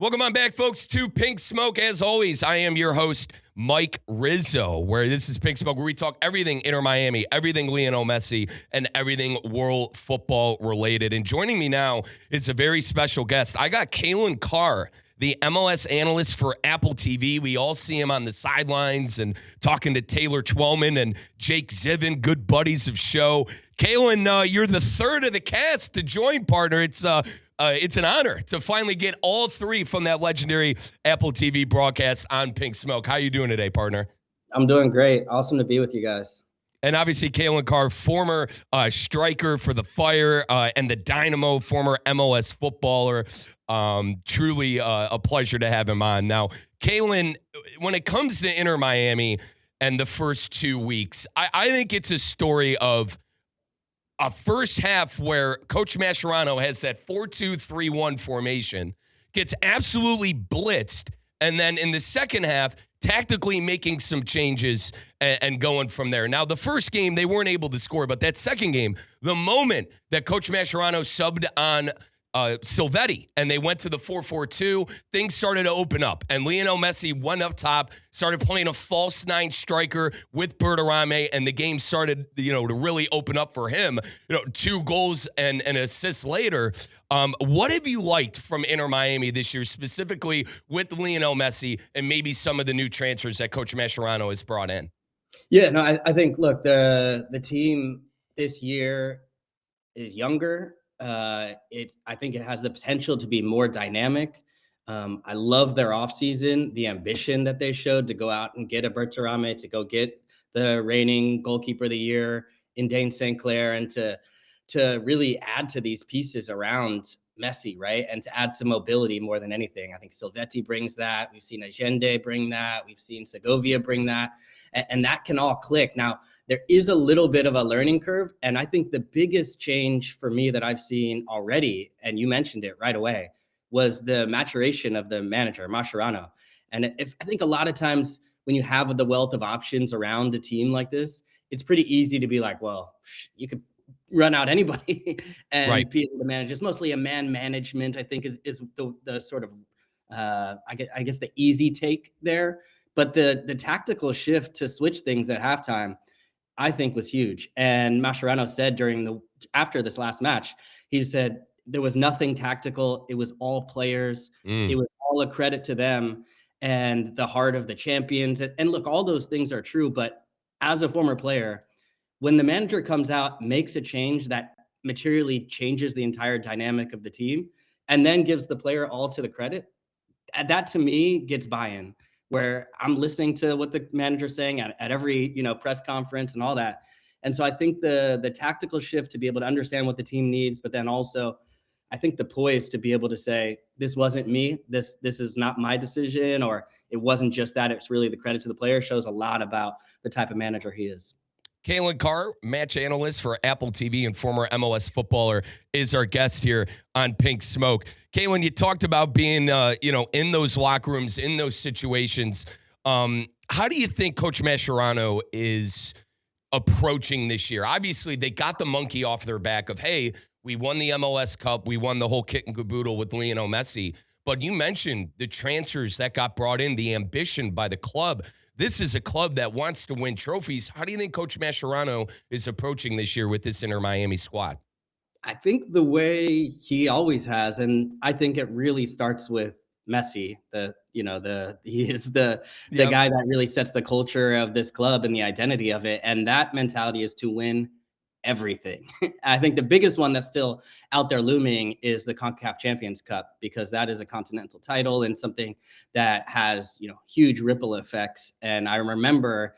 Welcome on back, folks, to Pink Smoke. As always, I am your host, Mike Rizzo, where this is Pink Smoke, where we talk everything Inter Miami, everything Lionel Messi, and everything world football related. And joining me now is a very special guest. I got Calen Carr, the MLS analyst for Apple TV. We all see him on the sidelines and talking to Taylor Twellman and Jake Zivin, good buddies of show. Calen, you're the third of the cast to join, partner. It's an honor to finally get all three from that legendary Apple TV broadcast on Pink Smoke. How you doing today, partner? I'm doing great. Awesome to be with you guys. And obviously, Calen Carr, former striker for the Fire and the Dynamo, former MLS footballer. Truly a pleasure to have him on. Now, Calen, when it comes to Inter Miami and the first 2 weeks, I think it's a story of a first half where Coach Mascherano has that 4-2-3-1 formation, gets absolutely blitzed, and then in the second half, tactically making some changes and going from there. Now, the first game, they weren't able to score, but that second game, the moment that Coach Mascherano subbed on Silvetti and they went to the 4-4-2, things started to open up. And Lionel Messi went up top, started playing a false nine striker with Berterame, and the game started, to really open up for him. 2 goals and an assist later. What have you liked from Inter Miami this year, specifically with Lionel Messi and maybe some of the new transfers that Coach Mascherano has brought in? Yeah, no, I think, look, the team this year is younger. I think it has the potential to be more dynamic. I love their offseason, the ambition that they showed to go out and get a Berterame, to go get the reigning goalkeeper of the year in Dane St. Clair, and to really add to these pieces around Messi, right? And to add some mobility more than anything. I think Silvetti brings that. We've seen Allende bring that. We've seen Segovia bring that. And that can all click. Now, there is a little bit of a learning curve. And I think the biggest change for me that I've seen already, and you mentioned it right away, was the maturation of the manager, Mascherano. And I think a lot of times when you have the wealth of options around a team like this, it's pretty easy to be like, well, you could run out anybody and be able to manage. It's mostly a man management, I think, is the sort of, I guess the easy take there. But the tactical shift to switch things at halftime, I think, was huge. And Mascherano said after this last match, he said there was nothing tactical. It was all players. It was all a credit to them and the heart of the champions. And look, all those things are true. But as a former player, when the manager comes out, makes a change that materially changes the entire dynamic of the team, and then gives the player all to the credit, that to me gets buy-in, where I'm listening to what the manager's saying at every press conference and all that. And so I think the tactical shift to be able to understand what the team needs, but then also I think the poise to be able to say, this wasn't me, this is not my decision, or it wasn't just that, it's really the credit to the player, shows a lot about the type of manager he is. Calen Carr, match analyst for Apple TV and former MLS footballer, is our guest here on Pink Smoke. Calen, you talked about being, in those locker rooms, in those situations. How do you think Coach Mascherano is approaching this year? Obviously, they got the monkey off their back of, hey, we won the MLS Cup, we won the whole kit and caboodle with Lionel Messi. But you mentioned the transfers that got brought in, the ambition by the club. This is a club that wants to win trophies. How do you think Coach Mascherano is approaching this year with this Inter Miami squad? I think the way he always has, and I think it really starts with Messi. He is the guy that really sets the culture of this club and the identity of it. And that mentality is to win everything. I think the biggest one that's still out there looming is the CONCACAF Champions Cup, because that is a continental title and something that has, huge ripple effects. And I remember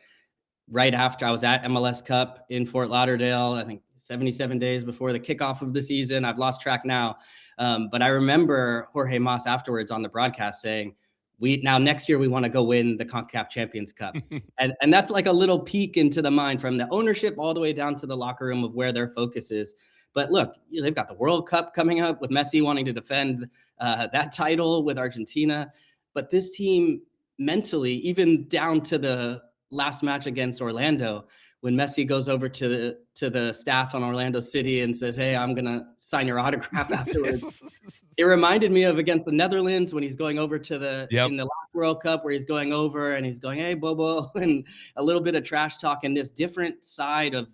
right after I was at MLS Cup in Fort Lauderdale, I think 77 days before the kickoff of the season, I've lost track now. But I remember Jorge Mas afterwards on the broadcast saying, next year we want to go win the CONCACAF Champions Cup. and that's like a little peek into the mind from the ownership all the way down to the locker room of where their focus is. But look, they've got the World Cup coming up with Messi wanting to defend that title with Argentina. But this team mentally, even down to the last match against Orlando, when Messi goes over to the staff on Orlando City and says, "Hey, I'm gonna sign your autograph afterwards." It reminded me of against the Netherlands when he's going over to Yep. in the last World Cup where he's going over and he's going, "Hey, Bobo," and a little bit of trash talk and this different side of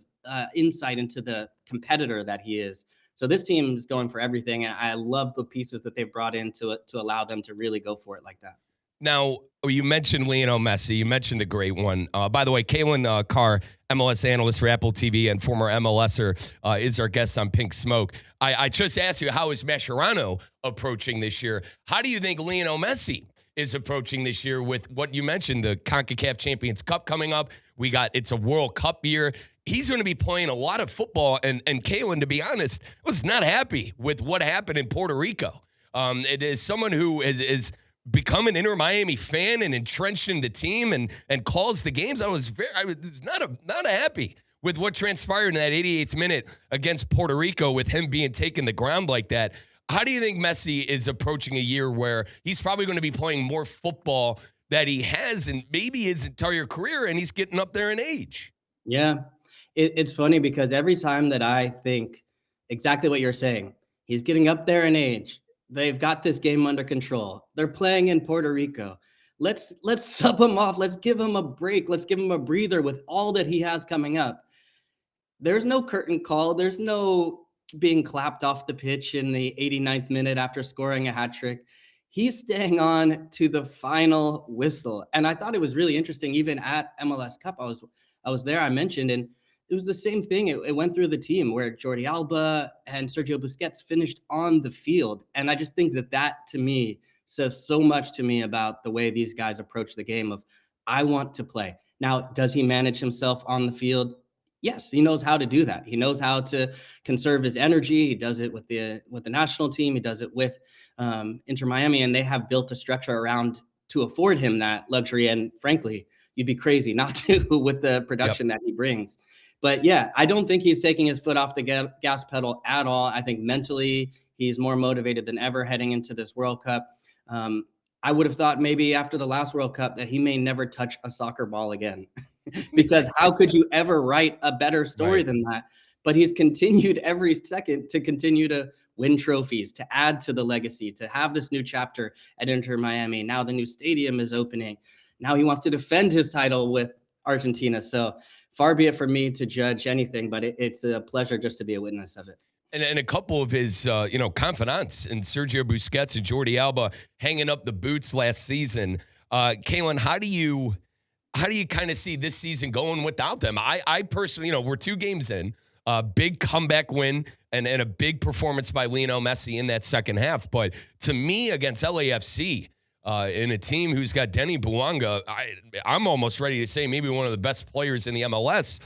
insight into the competitor that he is. So this team is going for everything, and I love the pieces that they've brought into it to allow them to really go for it like that. Now, you mentioned Lionel Messi. You mentioned the great one. By the way, Calen Carr, MLS analyst for Apple TV and former MLSer, is our guest on Pink Smoke. I just asked you, how is Mascherano approaching this year? How do you think Lionel Messi is approaching this year with what you mentioned, the CONCACAF Champions Cup coming up? It's a World Cup year. He's going to be playing a lot of football, and Calen, to be honest, was not happy with what happened in Puerto Rico. It is someone who is become an Inter Miami fan and entrenched in the team and calls the games. I was not happy with what transpired in that 88th minute against Puerto Rico with him being taken the ground like that. How do you think Messi is approaching a year where he's probably going to be playing more football that he has in maybe his entire career, and he's getting up there in age? Yeah, it's funny because every time that I think exactly what you're saying, he's getting up there in age. They've got this game under control. They're playing in Puerto Rico. Let's sub him off. Let's give him a break. Let's give him a breather with all that he has coming up. There's no curtain call. There's no being clapped off the pitch in the 89th minute after scoring a hat trick. He's staying on to the final whistle. And I thought it was really interesting, even at MLS Cup. I was there, I mentioned, and it was the same thing. It went through the team where Jordi Alba and Sergio Busquets finished on the field. And I just think that to me says so much to me about the way these guys approach the game of, I want to play. Now, does he manage himself on the field? Yes, he knows how to do that. He knows how to conserve his energy. He does it with the national team. He does it with Inter Miami, and they have built a structure around to afford him that luxury. And frankly, you'd be crazy not to with the production that he brings. But yeah, I don't think he's taking his foot off the gas pedal at all. I think mentally he's more motivated than ever heading into this World Cup. I would have thought maybe after the last World Cup that he may never touch a soccer ball again. Because how could you ever write a better story than that? But he's continued every second to continue to win trophies, to add to the legacy, to have this new chapter at Inter Miami. Now the new stadium is opening. Now he wants to defend his title with Argentina. So far be it for me to judge anything, but it's a pleasure just to be a witness of it. And a couple of his, confidants in Sergio Busquets and Jordi Alba hanging up the boots last season. Calen, how do you kind of see this season going without them? I personally, we're 2 games in, a big comeback win and a big performance by Lionel Messi in that second half. But to me, against LAFC, in a team who's got Denny Bouanga, I'm almost ready to say maybe one of the best players in the MLS.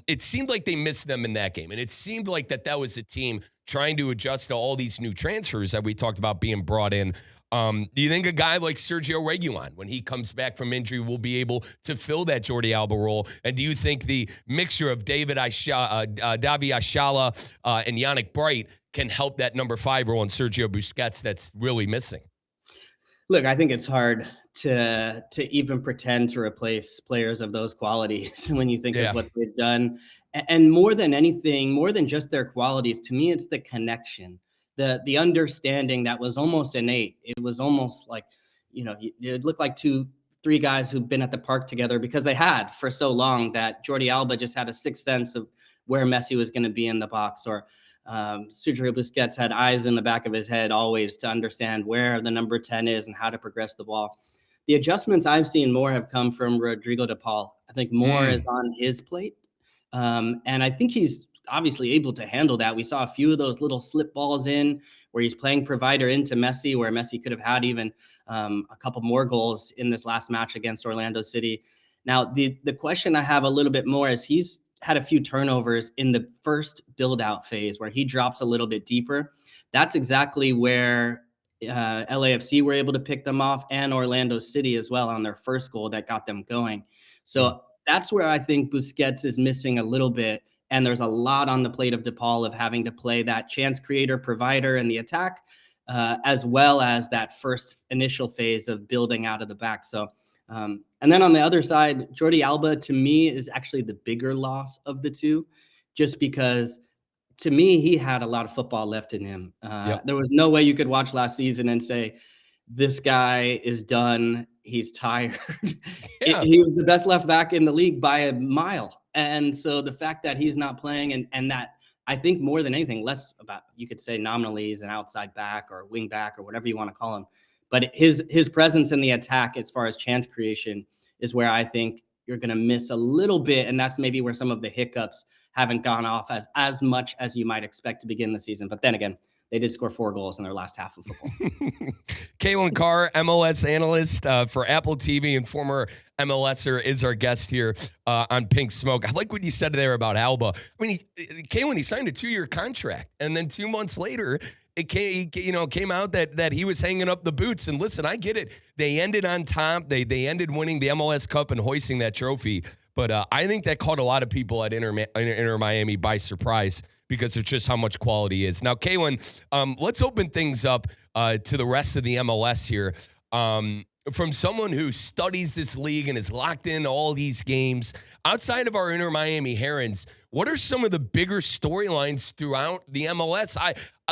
It seemed like they missed them in that game. And it seemed like that was a team trying to adjust to all these new transfers that we talked about being brought in. Do you think a guy like Sergio Reguilon, when he comes back from injury, will be able to fill that Jordi Alba role? And do you think the mixture of Davi Ashala and Yannick Bright can help that number 5 role in Sergio Busquets that's really missing? Look, I think it's hard to even pretend to replace players of those qualities when you think of what they've done. And more than anything, more than just their qualities, to me, it's the connection. The understanding that was almost innate. It was almost like, it looked like 2-3 guys who've been at the park together because they had for so long that Jordi Alba just had a sixth sense of where Messi was going to be in the box, or Sergio Busquets had eyes in the back of his head always to understand where the number 10 is and how to progress the ball. The adjustments I've seen more have come from Rodrigo de Paul. I think more is on his plate. And I think he's obviously able to handle that. We saw a few of those little slip balls in where he's playing provider into Messi, where Messi could have had even a couple more goals in this last match against Orlando City. Now, the question I have a little bit more is he's had a few turnovers in the first build-out phase where he drops a little bit deeper. That's exactly where LAFC were able to pick them off, and Orlando City as well on their first goal that got them going. So that's where I think Busquets is missing a little bit. And there's a lot on the plate of DePaul of having to play that chance creator, provider in the attack, as well as that first initial phase of building out of the back. So And then on the other side, Jordi Alba to me is actually the bigger loss of the two, just because to me he had a lot of football left in him. Yep. There was no way you could watch last season and say this guy is done. He's tired. Yeah. He was the best left back in the league by a mile. And so the fact that he's not playing and that I think more than anything, less about, you could say nominally he's an outside back or wing back or whatever you want to call him. But his presence in the attack as far as chance creation is where I think you're going to miss a little bit. And that's maybe where some of the hiccups haven't gone off as much as you might expect to begin the season. But then again, they did score 4 goals in their last half of football. Calen Carr, MLS analyst for Apple TV and former MLSer, is our guest here on Pink Smoke. I like what you said there about Alba. I mean, Calen, he signed a 2-year contract, and then 2 months later, it came out that he was hanging up the boots. And listen, I get it. They ended on top. They ended winning the MLS Cup and hoisting that trophy. But I think that caught a lot of people at Inter Miami by surprise, because of just how much quality is. Now, Calen, let's open things up to the rest of the MLS here. From someone who studies this league and is locked in all these games, outside of our Inter Miami Herons, what are some of the bigger storylines throughout the MLS?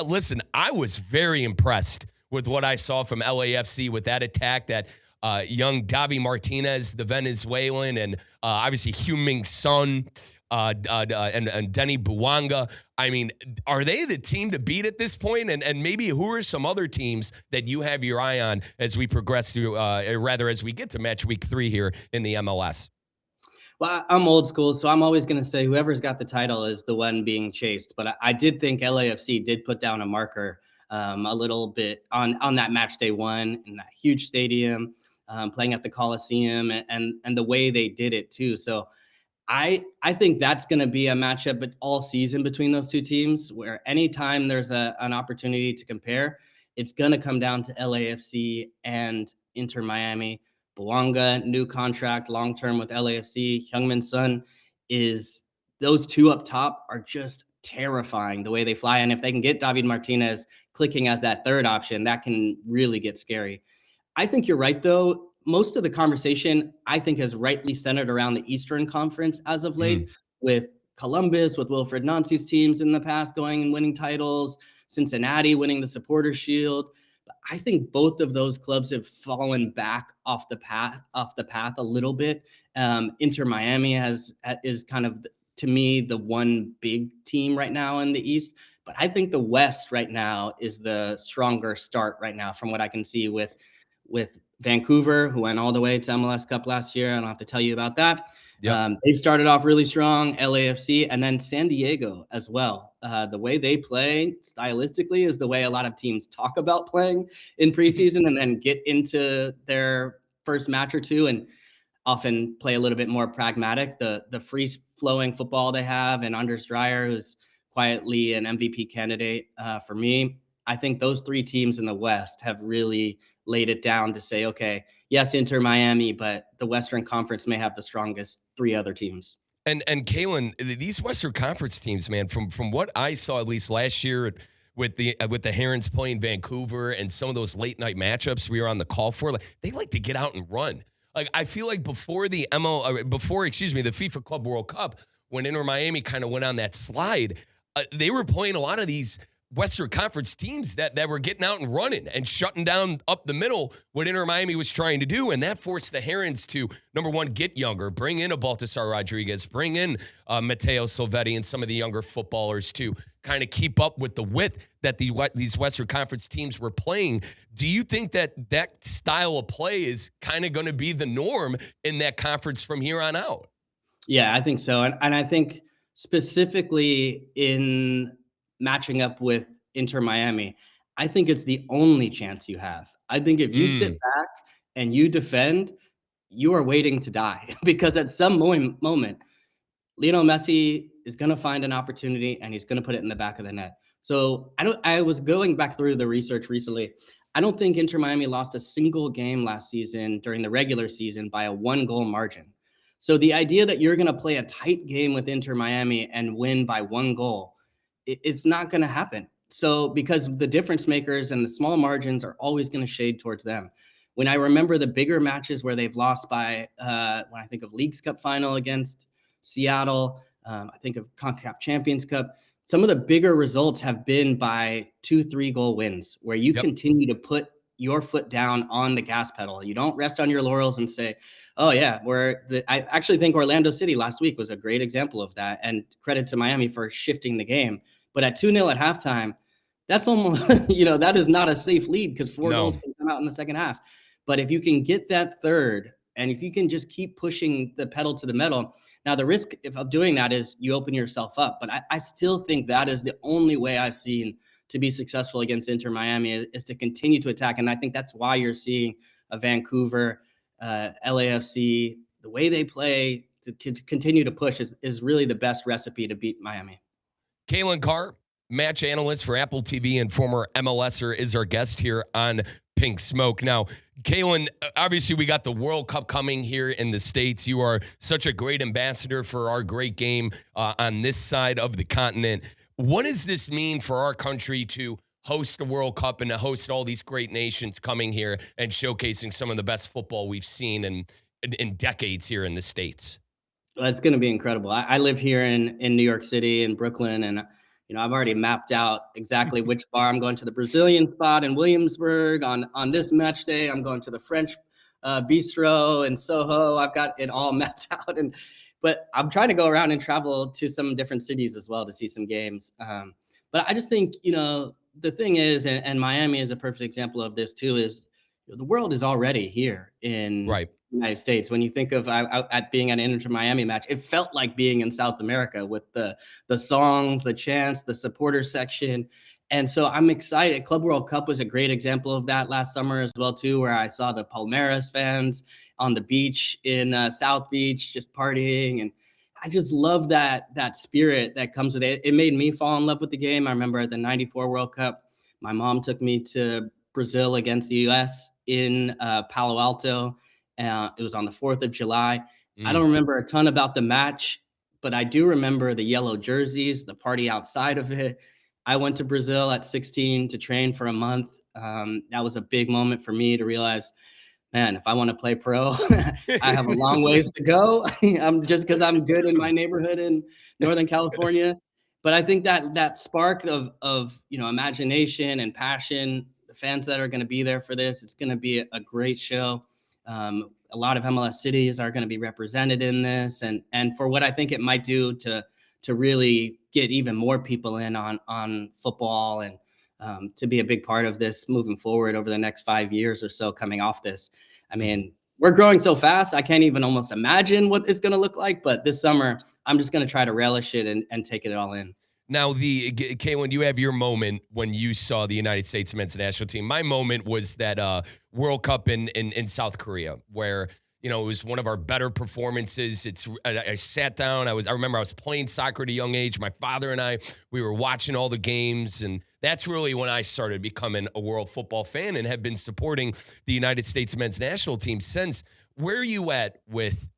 Listen, I was very impressed with what I saw from LAFC with that attack, that young Davi Martinez, the Venezuelan, and obviously Heung-min Son, and Denny Buwanga. I mean, are they the team to beat at this point? And maybe who are some other teams that you have your eye on as we progress through, as we get to match week 3 here in the MLS? Well, I'm old school, so I'm always going to say whoever's got the title is the one being chased. But I did think LAFC did put down a marker a little bit on that match day 1 in that huge stadium, playing at the Coliseum, and the way they did it too. So I think that's going to be a matchup but all season between those two teams, where anytime there's an opportunity to compare, it's going to come down to LAFC and Inter Miami. Buwanga, new contract, long-term with LAFC. Heung-min Son those two up top are just terrifying the way they fly. And if they can get David Martinez clicking as that third option, that can really get scary. I think you're right, though. Most of the conversation, I think, has rightly centered around the Eastern Conference as of late, with Columbus, with Wilfred Nancy's teams in the past going and winning titles, Cincinnati winning the Supporters Shield. But I think both of those clubs have fallen back off the path a little bit. Inter Miami is kind of, to me, the one big team right now in the East. But I think the West right now is the stronger start right now, from what I can see, with Vancouver, who went all the way to MLS Cup last year. I don't have to tell you about that. Yep. They started off really strong, LAFC, and then San Diego as well. The way they play stylistically is the way a lot of teams talk about playing in preseason, and then get into their first match or two and often play a little bit more pragmatic. The free-flowing football they have, and Anders Dreyer, who's quietly an MVP candidate for me. I think those 3 teams in the West have really laid it down to say, okay, yes, Inter Miami, but the Western Conference may have the strongest 3 other teams. And Calen, these Western Conference teams, man, from what I saw at least last year with the Herons playing Vancouver and some of those late night matchups we were on the call for, they like to get out and run. Like, I feel like before the FIFA Club World Cup, when Inter Miami kind of went on that slide, they were playing a lot of these Western Conference teams that were getting out and running and shutting down up the middle what Inter Miami was trying to do. And that forced the Herons to, number one, get younger, bring in a Baltasar Rodriguez, bring in Matteo Silvetti and some of the younger footballers to kind of keep up with the width that these Western Conference teams were playing. Do you think that style of play is kind of going to be the norm in that conference from here on out? Yeah, I think so. And I think specifically in matching up with Inter Miami, I think it's the only chance you have. I think if you sit back and you defend, you are waiting to die, because at some moment, Lionel Messi is going to find an opportunity and he's going to put it in the back of the net. So I was going back through the research recently. I don't think Inter Miami lost a single game last season during the regular season by a 1-goal margin. So the idea that you're going to play a tight game with Inter Miami and win by 1 goal, it's not going to happen. So because the difference makers and the small margins are always going to shade towards them. When I remember the bigger matches where they've lost by, when I think of Leagues Cup final against Seattle, I think of CONCACAF Champions Cup, some of the bigger results have been by 2-3 goal wins where you Yep. continue to put your foot down on the gas pedal. You don't rest on your laurels and say, oh yeah, I actually think Orlando City last week was a great example of that. And credit to Miami for shifting the game. But at 2-0 at halftime, that's almost, that is not a safe lead because 4 No. goals can come out in the second half. But if you can get that third, and if you can just keep pushing the pedal to the metal, now the risk of doing that is you open yourself up. But I still think that is the only way I've seen to be successful against Inter Miami is to continue to attack. And I think that's why you're seeing a Vancouver, LAFC, the way they play to continue to push is really the best recipe to beat Miami. Calen Carr, match analyst for Apple TV and former MLSer, is our guest here on Pink Smoke. Now, Calen, obviously we got the World Cup coming here in the States. You are such a great ambassador for our great game on this side of the continent. What does this mean for our country to host a World Cup and to host all these great nations coming here and showcasing some of the best football we've seen in decades here in the States? Well, it's going to be incredible. I live here in New York City, in Brooklyn, and I've already mapped out exactly which bar I'm going to. The Brazilian spot in Williamsburg on this match day. I'm going to the French bistro in Soho. I've got it all mapped out, but I'm trying to go around and travel to some different cities as well to see some games. But I just think the thing is, and Miami is a perfect example of this too, is the world is already here in Right. the United States. When you think of at being at an Inter Miami match, it felt like being in South America with the songs, the chants, the supporter section. And so I'm excited. Club World Cup was a great example of that last summer as well too, where I saw the Palmeiras fans on the beach in South Beach just partying, and I just love that spirit that comes with it. It made me fall in love with the game. I remember at the '94 World Cup, my mom took me to Brazil against the U.S. in Palo Alto. It was on the 4th of July. I don't remember a ton about the match, but I do remember the yellow jerseys, the party outside of it. I went to Brazil at 16 to train for a month. That was a big moment for me to realize, man, if I want to play pro, I have a long ways to go. I'm just because I'm good in my neighborhood in Northern California. But I think that spark of imagination and passion, the fans that are going to be there for this, it's going to be a great show. A lot of MLS cities are going to be represented in this, and for what I think it might do to really get even more people in on football and to be a big part of this moving forward over the next 5 years or so coming off this. I mean, we're growing so fast, I can't even almost imagine what it's going to look like. But this summer, I'm just going to try to relish it and take it all in. Now, Calen, you have your moment when you saw the United States men's national team. My moment was that World Cup in South Korea, where it was one of our better performances. I sat down. I remember I was playing soccer at a young age. My father and we were watching all the games, and that's really when I started becoming a world football fan and have been supporting the United States men's national team since. Where are you at with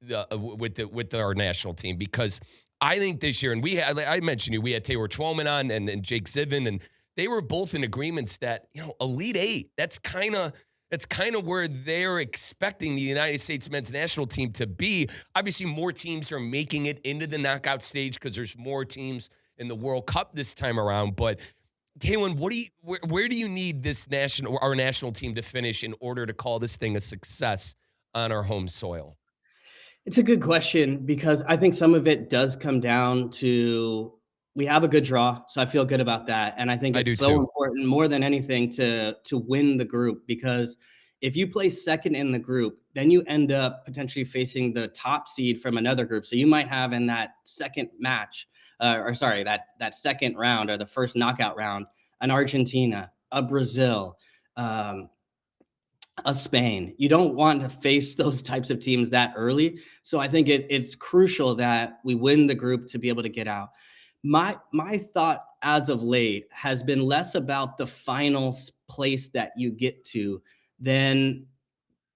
our national team? Because I think this year, and I mentioned we had Taylor Twellman on and Jake Ziven, and they were both in agreements that Elite Eight. That's kind of where they're expecting the United States men's national team to be. Obviously, more teams are making it into the knockout stage because there's more teams in the World Cup this time around. But Calen, where do you need our national team to finish in order to call this thing a success on our home soil? It's a good question because I think some of it does come down to we have a good draw, so I feel good about that, and I think I do it's so too. important more than anything to win the group, because if you place second in the group, then you end up potentially facing the top seed from another group. So you might have in that second match, that second round or the first knockout round, an Argentina, a Brazil, a Spain. You don't want to face those types of teams that early. So I think it's crucial that we win the group to be able to get out. My thought as of late has been less about the final place that you get to than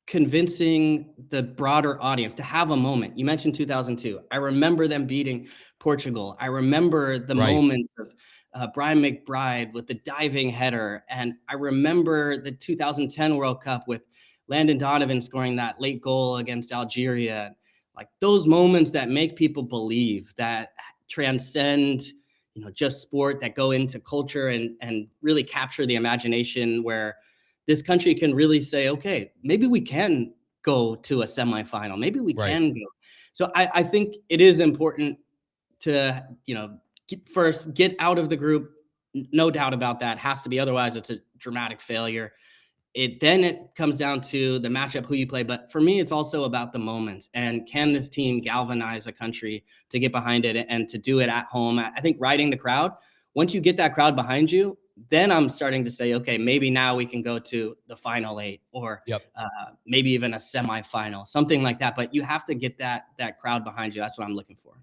convincing the broader audience to have a moment. You mentioned 2002. I remember them beating Portugal. I remember the Right. moments of Brian McBride with the diving header. And I remember the 2010 World Cup with Landon Donovan scoring that late goal against Algeria, like those moments that make people believe, that transcend, just sport, that go into culture and really capture the imagination, where this country can really say, okay, maybe we can go to a semifinal. Maybe we Right. can go. So I think it is important to, get out of the group. No doubt about that. Has to be. Otherwise, it's a dramatic failure. It comes down to the matchup, who you play. But for me, it's also about the moments. And can this team galvanize a country to get behind it and to do it at home? I think riding the crowd, once you get that crowd behind you, then I'm starting to say, okay, maybe now we can go to the final 8 or Yep. maybe even a semifinal, something like that. But you have to get that crowd behind you. That's what I'm looking for.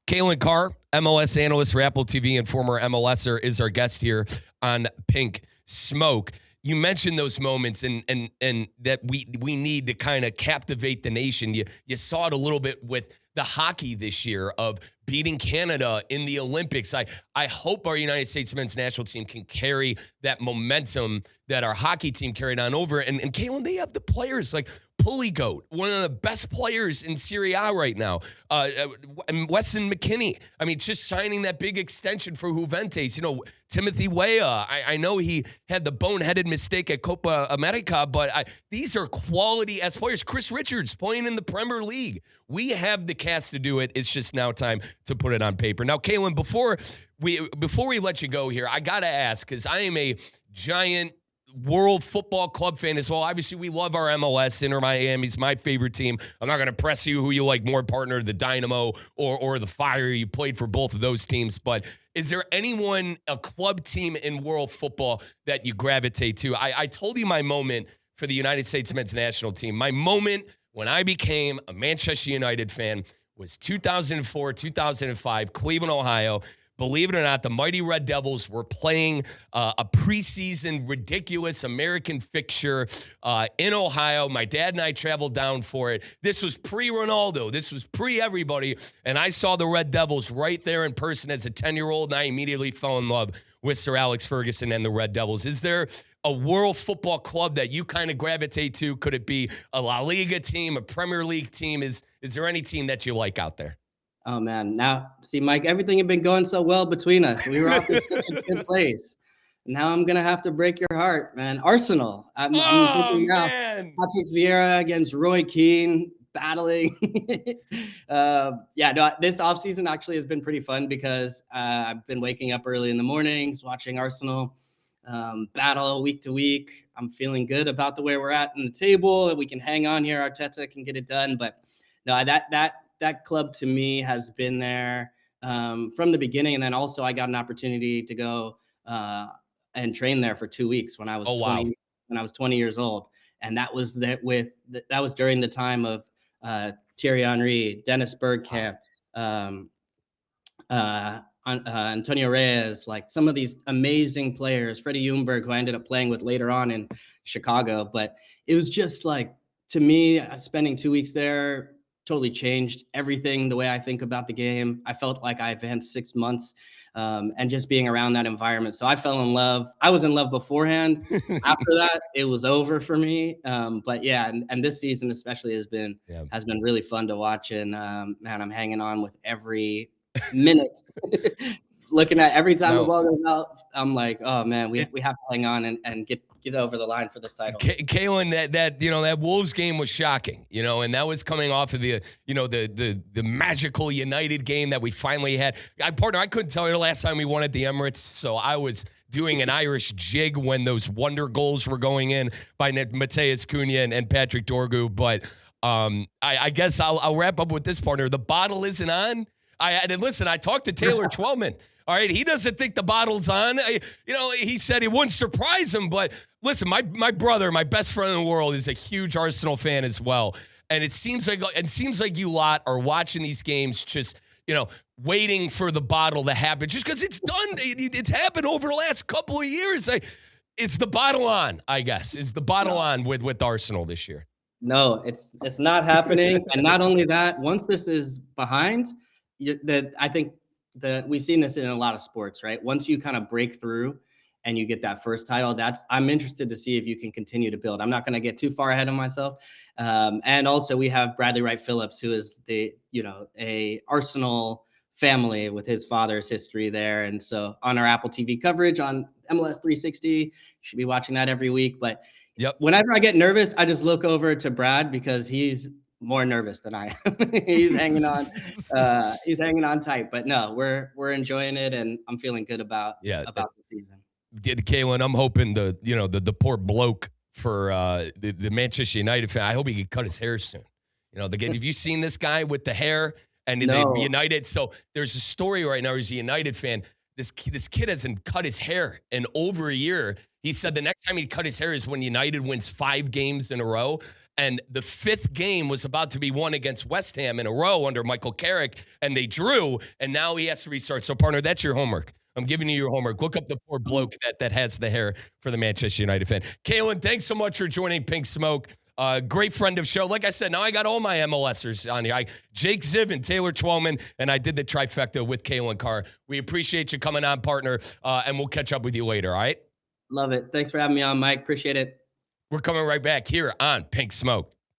Calen Carr, MLS analyst for Apple TV and former MLSer, is our guest here on Pink Smoke. You mentioned those moments and that we need to kind of captivate the nation. You saw it a little bit with the hockey this year of beating Canada in the Olympics. I hope our United States men's national team can carry that momentum that our hockey team carried on over. And Calen, they have the players like Pulley Goat, one of the best players in Serie A right now. Weston McKennie. I mean, just signing that big extension for Juventus. Timothy Weah. I know he had the boneheaded mistake at Copa America, but these are quality as players. Chris Richards playing in the Premier League. We have the cast to do it. It's just now time to put it on paper. Now, Calen, before we let you go here, I got to ask, because I am a giant World Football Club fan as well. Obviously, we love our MLS. Inter Miami's my favorite team. I'm not going to press you who you like more, partner, the Dynamo or the Fire. You played for both of those teams. But is there anyone, a club team in world football that you gravitate to? I told you my moment for the United States men's national team. My moment when I became a Manchester United fan was 2004, 2005, Cleveland, Ohio. Believe it or not, the mighty Red Devils were playing a preseason ridiculous American fixture in Ohio. My dad and I traveled down for it. This was pre-Ronaldo. This was pre-everybody. And I saw the Red Devils right there in person as a 10-year-old, and I immediately fell in love with Sir Alex Ferguson and the Red Devils. Is there a world football club that you kind of gravitate to? Could it be a La Liga team, a Premier League team? Is there any team that you like out there? Oh, man. Now, see, Mike, everything had been going so well between us. We were off in such a good place. Now I'm going to have to break your heart, man. Arsenal. I'm thinking now, Patrick Vieira against Roy Keane, battling. This offseason actually has been pretty fun because I've been waking up early in the mornings, watching Arsenal battle week to week. I'm feeling good about the way we're at in the table. We can hang on here. Arteta can get it done. But no, that club to me has been there from the beginning. And then also I got an opportunity to go and train there for 2 weeks when I was 20, when I was 20 years old. And that was that was during the time of Thierry Henry, Dennis Bergkamp, Antonio Reyes, like some of these amazing players, Freddie Ljungberg, who I ended up playing with later on in Chicago. But it was just like, to me, spending 2 weeks there totally changed everything, the way I think about the game. I felt like I advanced 6 months and just being around that environment. So I fell in love. I was in love beforehand. After that, it was over for me. But yeah, and this season especially has been really fun to watch. And man, I'm hanging on with every minute. Looking at every time the ball goes out, I'm like, oh man, we have to hang on and get over the line for this title. Calen, that Wolves game was shocking, and that was coming off of the magical United game that we finally had. I couldn't tell you the last time we won at the Emirates, so I was doing an Irish jig when those wonder goals were going in by Mateus Cunha and Patrick Dorgu. But I guess I'll wrap up with this, partner. The bottle isn't on. Listen, I talked to Taylor Twellman. All right, he doesn't think the bottle's on. He said it wouldn't surprise him. But listen, my brother, my best friend in the world, is a huge Arsenal fan as well. And it seems like you lot are watching these games just, waiting for the bottle to happen. Just because it's done, it's happened over the last couple of years. It's the bottle on, I guess. Is the bottle on with Arsenal this year? No, it's not happening. And not only that, once this is behind, I think that we've seen this in a lot of sports, right? Once you kind of break through and you get that first title, I'm interested to see if you can continue to build. I'm not going to get too far ahead of myself. And also we have Bradley Wright Phillips, who is a Arsenal family with his father's history there. And so on our Apple TV coverage on MLS 360, you should be watching that every week. But Yep. whenever I get nervous, I just look over to Brad because he's more nervous than I am. He's hanging on tight. But no, we're enjoying it, and I'm feeling good about the season. Calen, I'm hoping the poor bloke for the Manchester United fan, I hope he can cut his hair soon. Have you seen this guy with the hair and No. the United? So there's a story right now. He's a United fan. This kid hasn't cut his hair in over a year. He said the next time he cut his hair is when United wins 5 games in a row. And the 5th game was about to be won against West Ham in a row under Michael Carrick, and they drew, and now he has to restart. So, partner, that's your homework. I'm giving you your homework. Look up the poor bloke that has the hair for the Manchester United fan. Calen, thanks so much for joining Pink Smoke. Great friend of show. Like I said, now I got all my MLSers on here. Jake Ziv and Taylor Twellman, and I did the trifecta with Calen Carr. We appreciate you coming on, partner, and we'll catch up with you later, all right? Love it. Thanks for having me on, Mike. Appreciate it. We're coming right back here on Pink Smoke.